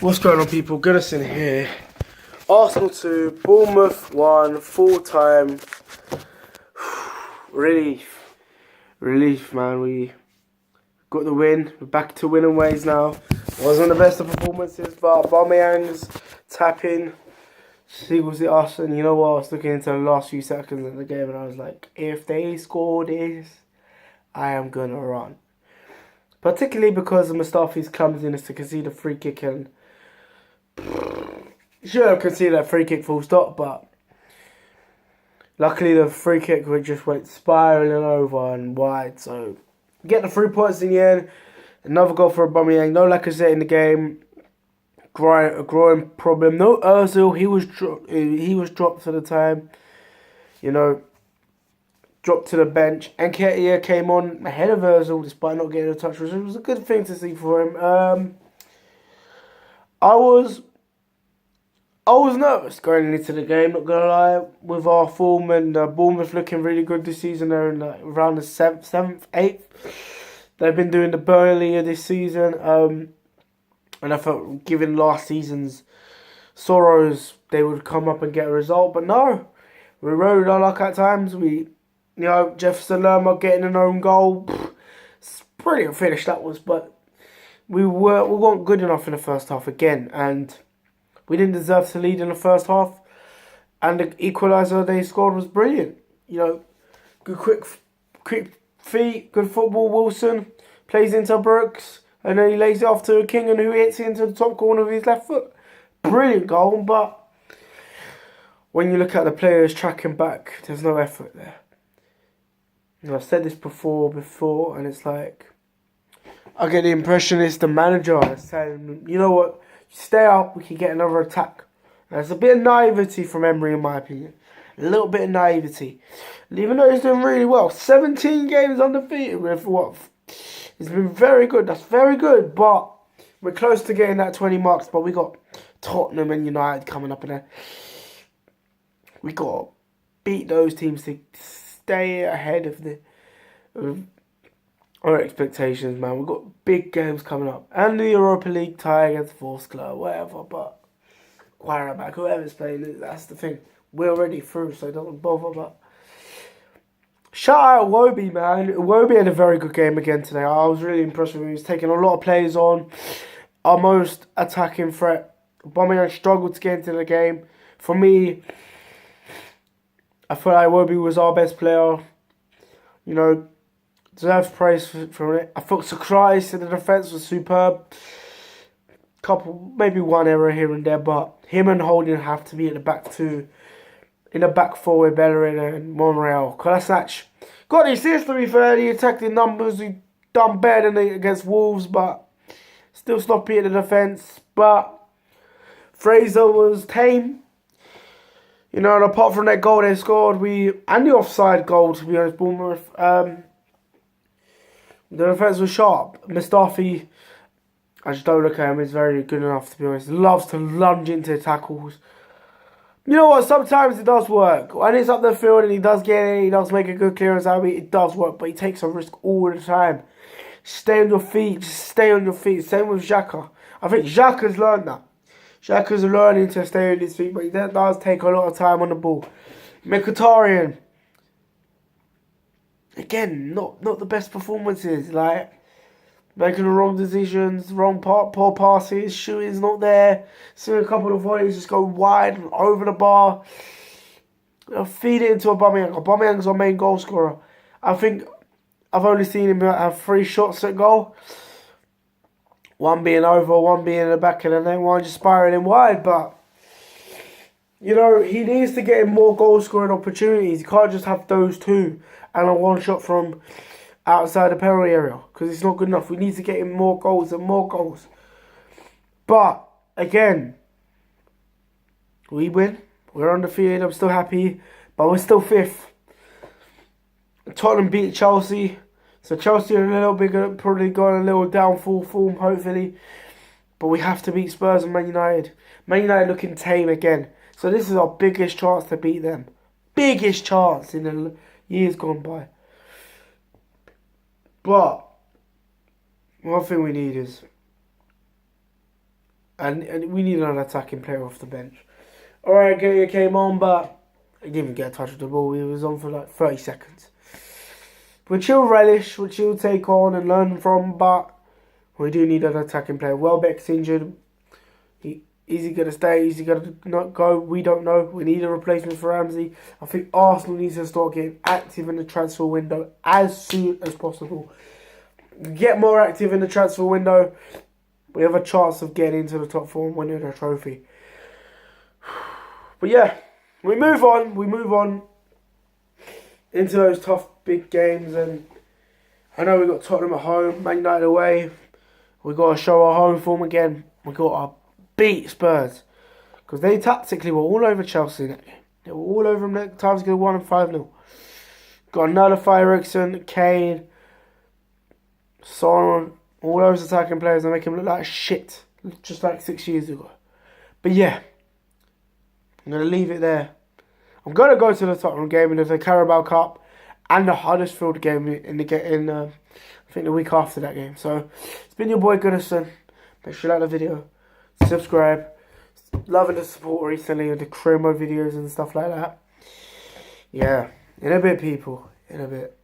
What's going on, people? Goodison here. Arsenal 2, Bournemouth 1, full time. Relief, man. We got the win. We're back to winning ways now. Wasn't the best of performances, but Aubameyang's tapping sequels it us. And you know what? I was looking into the last few seconds of the game, and I was like, if they score this, I am gonna run. Particularly because of Mustafi's clumsiness to concede a free kick, and should have conceded that free kick full stop, but luckily the free kick just went spiralling over and wide, so get the 3 points in the end. Another goal for Aubameyang. No Lacazette in the game. A growing problem. No Ozil. He was dropped for the time. Dropped to the bench. And Nketiah came on ahead of Ozil despite not getting a touch, which was a good thing to see for him. I was nervous going into the game, not going to lie, with our form, and Bournemouth looking really good this season. They're in around the 7th, 8th. They've been doing the Burnley of this season, and I felt given last season's sorrows, they would come up and get a result. But no, we rode our luck at times. Jefferson Lerma getting an own goal. Brilliant finish that was, but we weren't good enough in the first half again, and we didn't deserve to lead in the first half. And the equaliser they scored was brilliant. Good quick feet, good football. Wilson plays into Brooks, and then he lays it off to King, and who hits it into the top corner of his left foot. Brilliant goal, but when you look at the players tracking back, there's no effort there. I've said this before, and it's like, I get the impression it's the manager saying, you know what, stay up, we can get another attack. There's a bit of naivety from Emery, in my opinion. A little bit of naivety. And even though he's doing really well, 17 games undefeated with what? It's been very good. That's very good. But we're close to getting that 20 marks. But we got Tottenham and United coming up in there. We got to beat those teams to stay ahead of our expectations, man. We've got big games coming up. And the Europa League tie against Wolfsburg, whatever. But Quarterback, whoever's playing, that's the thing. We're already through, so it doesn't bother. But shout out Iwobi, man. Iwobi had a very good game again today. I was really impressed with him. He's taking a lot of players on. Our most attacking threat. Aubameyang struggled to get into the game. For me, I feel like Iwobi was our best player. Deserves praise for it. I thought Sakai's in the defence was superb. Maybe one error here and there, but him and Holding have to be at the back two. In the back four with Bellerin and Monreal. Kolasinac got the assist, to be fair. He attacked the numbers. He done better than against Wolves, but still sloppy in the defence. But Fraser was tame. And apart from that goal they scored, and the offside goal, to be honest, Bournemouth, the defence was sharp. Mustafi, I just don't look at him, he's very good enough, to be honest. Loves to lunge into tackles. You know what, sometimes it does work. When it's up the field and he does get it, he does make a good clearance out of it, it does work, but he takes a risk all the time. Stay on your feet, just stay on your feet. Same with Xhaka. I think Xhaka's learned that. Xhaka's learning to stay on his feet, but he does take a lot of time on the ball. Mkhitaryan, again, not the best performances. Making the wrong decisions, poor passes, shooting's not there. Seeing a couple of volleys just go wide and over the bar. Feed it into Aubameyang. Aubameyang's our main goal scorer. I think I've only seen him have 3 shots at goal. One being over, one being in the back of the net, one just spiraling wide. But, he needs to get him more goal scoring opportunities. He can't just have those 2 and a 1 shot from outside the penalty area, because it's not good enough. We need to get him more goals and more goals. But again, we win. We're undefeated. I'm still happy, but we're still 5th. Tottenham beat Chelsea, so Chelsea are a little bit probably got a little downfall form, hopefully. But we have to beat Spurs and Man United. Man United looking tame again, so this is our biggest chance to beat them. Biggest chance in the years gone by. But one thing we need is And we need an attacking player off the bench. Alright, Gaya came on, but he didn't even get a touch of the ball. He was on for like 30 seconds. Which he'll relish, which he'll take on and learn from, but we do need an attacking player. Welbeck's injured. Is he going to stay? Is he going to not go? We don't know. We need a replacement for Ramsey. I think Arsenal needs to start getting active in the transfer window as soon as possible. Get more active in the transfer window. We have a chance of getting into the top four and winning a trophy. But yeah, we move on. We move on into those tough big games. And I know we got Tottenham at home, Man United away. We got to show our home form again. We got to beat Spurs, because they tactically were all over Chelsea in that game. They were all over them at times. They won 5-0. Got nullify Eriksen, Kane, Son, all those attacking players and make him look like shit, just like 6 years ago. But yeah, I'm going to leave it there. I'm going to go to the Tottenham game in the Carabao Cup and the Huddersfield game in I think the week after that game. So it's been your boy Goodison. Make sure you like the video, subscribe. Loving the support recently of the Chromo videos and stuff like that. Yeah, in a bit, people. In a bit.